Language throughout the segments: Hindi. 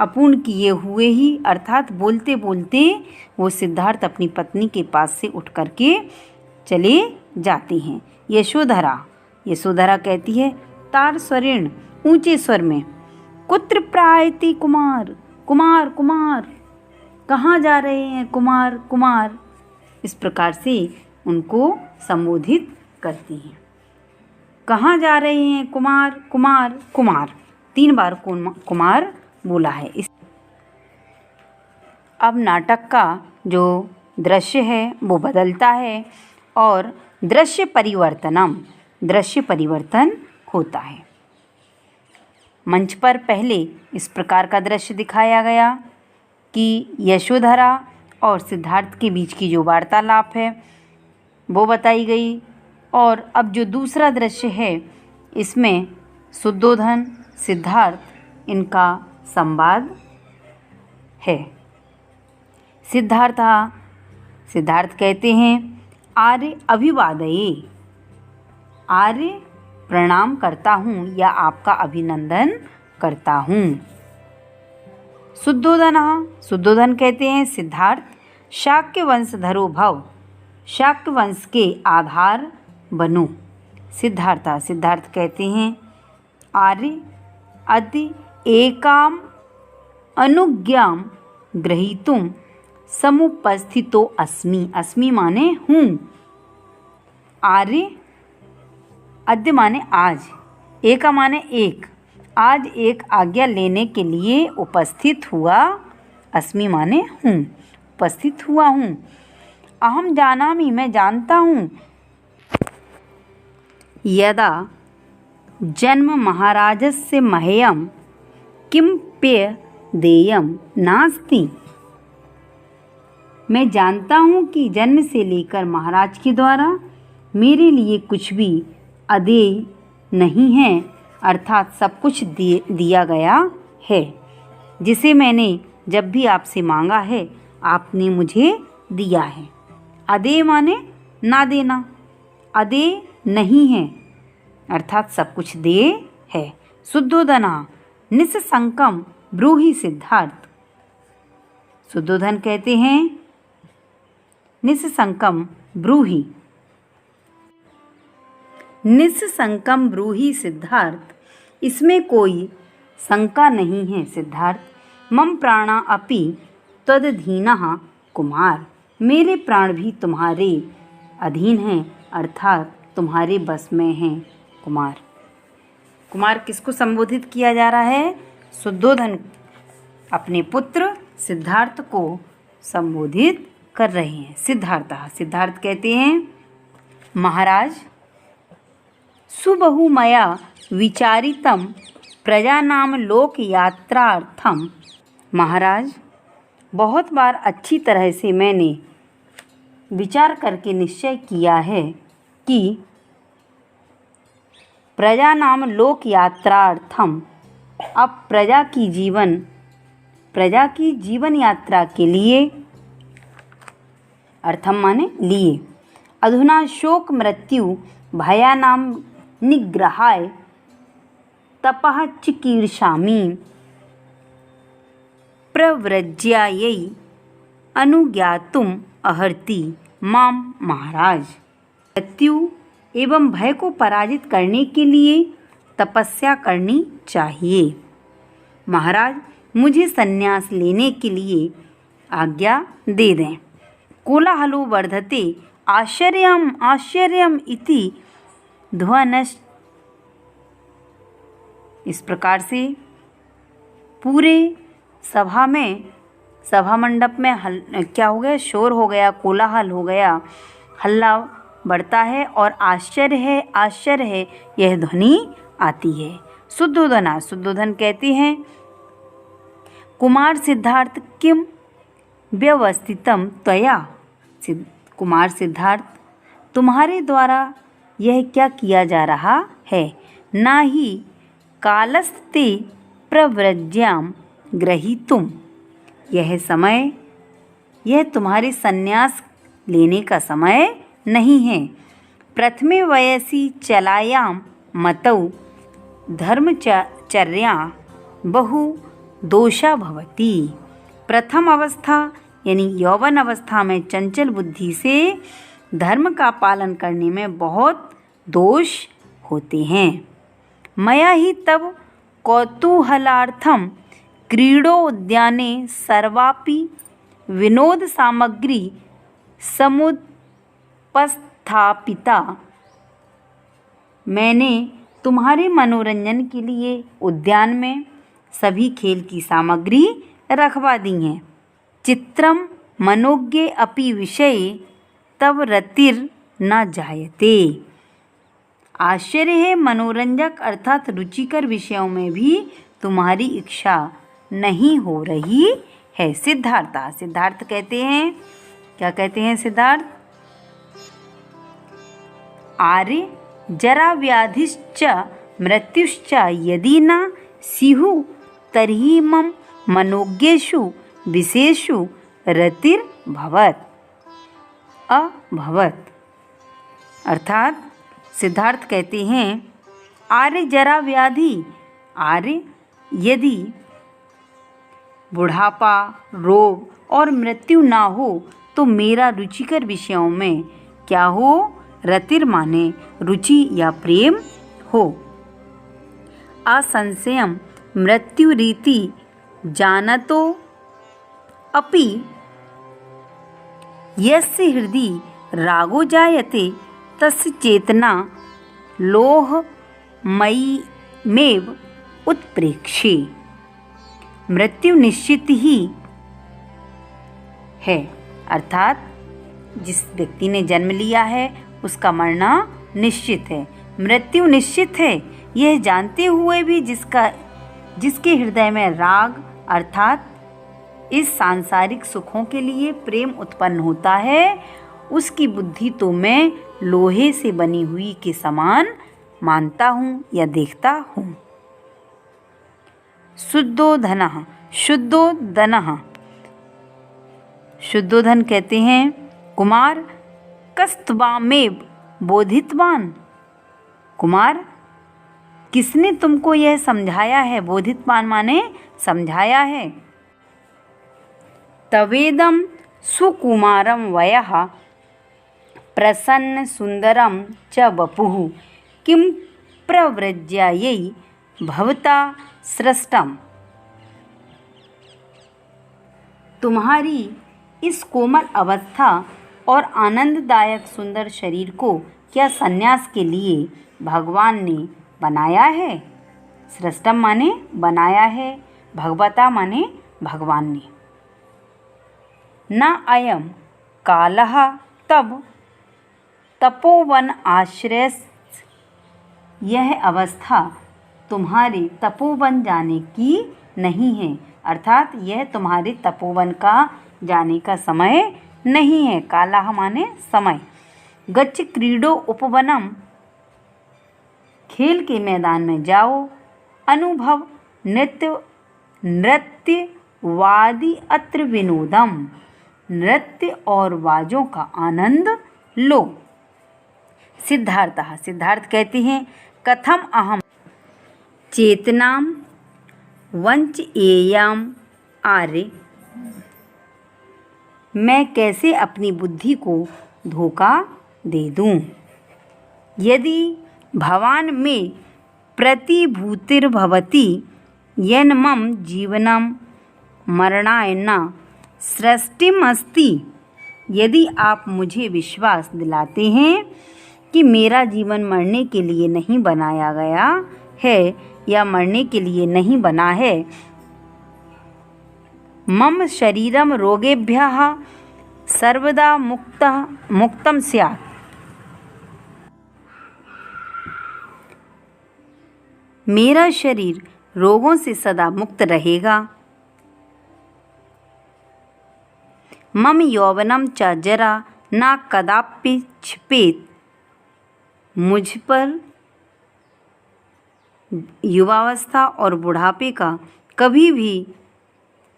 अपूर्ण किए हुए ही, अर्थात बोलते बोलते वो सिद्धार्थ अपनी पत्नी के पास से उठ करके चले जाते हैं। यशोधरा कहती है तार स्वरेण, ऊंचे स्वर में, कुत्र प्रायति कुमार, कुमार कुमार, कहाँ जा रहे हैं कुमार कुमार, इस प्रकार से उनको संबोधित करती हैं। कहाँ जा रहे हैं कुमार कुमार कुमार, 3 बार कुमार बोला है। अब नाटक का जो दृश्य है वो बदलता है और दृश्य परिवर्तन होता है। मंच पर पहले इस प्रकार का दृश्य दिखाया गया कि यशोधरा और सिद्धार्थ के बीच की जो वार्तालाप है वो बताई गई, और अब जो दूसरा दृश्य है इसमें शुद्धोधन सिद्धार्थ इनका संवाद है। सिद्धार्थ कहते हैं आर्य अभिवादये, आर्य प्रणाम करता हूँ या आपका अभिनंदन करता हूँ। शुद्धोधन कहते हैं सिद्धार्थ शाक्य वंशधरो भव, शाक्य वंश के आधार बनो। सिद्धार्थ कहते हैं आर्य अति एकाम अनुज्ञाम ग्रहीतुम समुपस्थितो अस्मि, अस्मि माने हूँ, आर्य अद्य माने आज, एका माने एक, आज एक आज्ञा लेने के लिए उपस्थित हुआ, अस्मि माने हूँ, उपस्थित हुआ हूँ। अहम जानामि, मैं जानता हूँ, यदा जन्म महाराजस्य मह्यं किं पेय देयं नास्ति, मैं जानता हूँ कि जन्म से लेकर महाराज के द्वारा मेरे लिए कुछ भी अदेय नहीं है, अर्थात सब कुछ दिया गया है। जिसे मैंने जब भी आपसे मांगा है आपने मुझे दिया है। अदेय माने ना देना, अदेय नहीं है अर्थात सब कुछ देय है। शुद्धोधना निस्संकम ब्रूहि सिद्धार्थ, शुद्धोधन कहते हैं निस्संकम ब्रूहि, निस्संकम ब्रूहि सिद्धार्थ, इसमें कोई शंका नहीं है सिद्धार्थ। मम प्राणा अपि त्वदधीनः कुमार, मेरे प्राण भी तुम्हारे अधीन हैं अर्थात तुम्हारे बस में हैं कुमार। कुमार किसको संबोधित किया जा रहा है? शुद्धोधन अपने पुत्र सिद्धार्थ को संबोधित कर रहे हैं। सिद्धार्थ कहते हैं महाराज सुबहु मया विचारितम प्रजानाम लोक यात्रार्थम, महाराज बहुत बार अच्छी तरह से मैंने विचार करके निश्चय किया है कि प्रजानाम लोक यात्रार्थम, अब प्रजा की जीवन यात्रा के लिए, अर्थम माने लिए, अधुना शोक मृत्यु भयानाम निग्रहाय तपः चिकीर्षामि प्रव्रज्यायै अनुज्ञातुम अर्हति माम महाराज। मृत्यु एवं भय को पराजित करने के लिए तपस्या करनी चाहिए। महाराज मुझे संन्यास लेने के लिए आज्ञा दे दें। कोलाहलो वर्धते आश्चर्यम इति ध्वनश्च, इस प्रकार से पूरे सभा मंडप में क्या हो गया? शोर हो गया, कोलाहल हो गया, हल्ला बढ़ता है और आश्चर्य है यह ध्वनि आती है। शुद्धोधन कहते हैं कुमार सिद्धार्थ किम व्यवस्थितम त्वया, कुमार सिद्धार्थ तुम्हारे द्वारा यह क्या किया जा रहा है? ना ही कालस्ते प्रव्रज्याम ग्रहीतुम, यह तुम्हारे संन्यास लेने का समय नहीं है। प्रथमे वयसी चलायाम मतौ धर्मचर्या बहु दोषा भवति। प्रथम अवस्था यानी यौवन अवस्था में चंचल बुद्धि से धर्म का पालन करने में बहुत दोष होते हैं। मया ही तब कौतूहलार्थम क्रीडोद्याने सर्वापि विनोद सामग्री समुपस्थापिता। मैंने तुम्हारे मनोरंजन के लिए उद्यान में सभी खेल की सामग्री रखवा दी हैं। चित्रम मनोज्ञे अपि विषये तब रतिर् न जायते। आश्चर्य है, मनोरंजक अर्थात रुचिकर विषयों में भी तुम्हारी इच्छा नहीं हो रही है। सिद्धार्थ कहते हैं, क्या कहते हैं सिद्धार्थ? आर्य जरा व्याधिश्च मृत्युश्च यदि न स्युः तर्हि मम मनोज्ञेषु विषयेषु रतिर्भवत् अभवत्। अर्थात सिद्धार्थ कहते हैं, आर्य जरा व्याधि, आर्य यदि बुढ़ापा, रोग और मृत्यु ना हो तो मेरा रुचिकर विषयों में क्या हो? रतिर माने रुचि या प्रेम हो। असंशयम मृत्यु रीति जानतो अपि यस्य हृदि रागो जायते तस्य चेतना लोहमयीमेव उत्प्रेक्षे। मृत्यु निश्चित ही है, अर्थात जिस व्यक्ति ने जन्म लिया है उसका मरना निश्चित है। मृत्यु निश्चित है, यह जानते हुए भी जिसके हृदय में राग अर्थात इस सांसारिक सुखों के लिए प्रेम उत्पन्न होता है, उसकी बुद्धि तो मैं लोहे से बनी हुई के समान मानता हूँ या देखता हूँ। शुद्धोधन कहते हैं, कुमार कस्तवामेव बोधितवान। कुमार, किसने तुमको यह समझाया है? बोधितवान माने समझाया है। तवेदम सुकुमारम वयः प्रसन्न सुंदरम च वपुः किं प्रव्रज्यायै भवता सृष्टम। तुम्हारी इस कोमल अवस्था और आनंददायक सुंदर शरीर को क्या सन्यास के लिए भगवान ने बनाया है? सृष्टम माने बनाया है, भगवता माने भगवान ने। न अयम कालः तब तपोवन आश्रय। यह अवस्था तुम्हारे तपोवन जाने की नहीं है, अर्थात यह तुम्हारे तपोवन का जाने का समय नहीं है। कालः माने समय। गच्छ क्रीडो उपवनम, खेल के मैदान में जाओ। अनुभव नृत्य वादी अत्र विनोदम, नृत्य और वाजों का आनंद लो। सिद्धार्थ कहते हैं, कथम अहम चेतनाम वंचयेयम आर्य। मैं कैसे अपनी बुद्धि को धोखा दे दूं? यदि भवान में प्रतिभूतिर्भवति येन मम जीवनम मरणाय न सृष्टिमस्ति। यदि आप मुझे विश्वास दिलाते हैं कि मेरा जीवन मरने के लिए नहीं बनाया गया है या मरने के लिए नहीं बना है, मम शरीरम रोगेभ्यः सर्वदा मुक्तम स्यात्। मेरा शरीर रोगों से सदा मुक्त रहेगा। मम यौवनम च जरा न कदापि क्षिपेत। मुझ पर युवावस्था और बुढ़ापे का कभी भी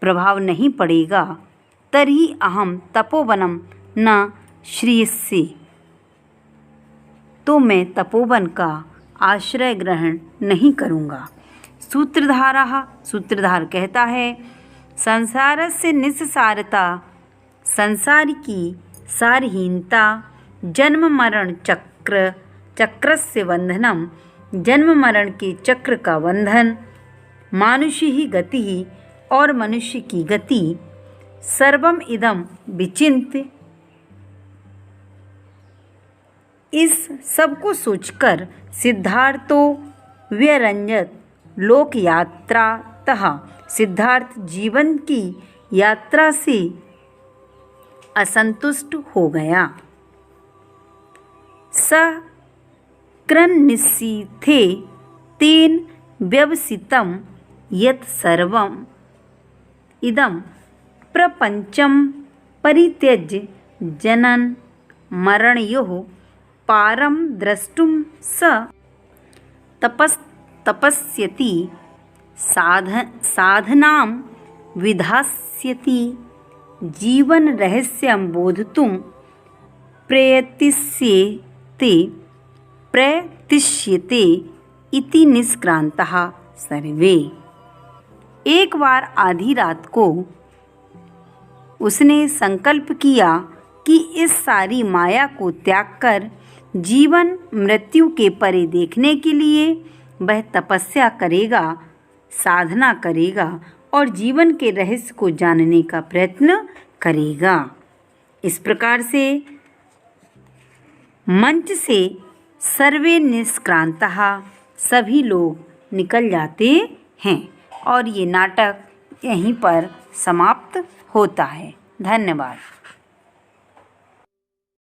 प्रभाव नहीं पड़ेगा। तर्हि अहम तपोवनम न श्रीयसे। तो मैं तपोवन का आश्रय ग्रहण नहीं करूँगा। सूत्रधारः, सूत्रधार कहता है संसारस्य निस्सारता, संसार की सारहीनता, जन्म मरण चक्रस्य बंधनम, जन्म मरण के चक्र का बंधन, मानुषी ही गति ही, और मनुष्य की गति, सर्वम इदम विचिन्त्य, इस सब को सोचकर सिद्धार्थो व्यरंजत लोक यात्रातः, सिद्धार्थ जीवन की यात्रा से असंतुष्ट हो गया। स कृन्निशीथे तेन व्यवसितं यत् सर्वम् इदं प्रपंचम परित्यज्य जनन मरणयोः पारं द्रष्टुं स तपस्यति, साधनां विधास्यति, जीवन रहस्यं बोधुतुं प्रयतिष्यते इति निष्क्रांतः सर्वे। एक बार आधी रात को उसने संकल्प किया कि इस सारी माया को त्याग कर जीवन मृत्यु के परे देखने के लिए वह तपस्या करेगा, साधना करेगा और जीवन के रहस्य को जानने का प्रयत्न करेगा। इस प्रकार से मंच से सर्वे निष्क्रांतः, सभी लोग निकल जाते हैं और ये नाटक यहीं पर समाप्त होता है। धन्यवाद।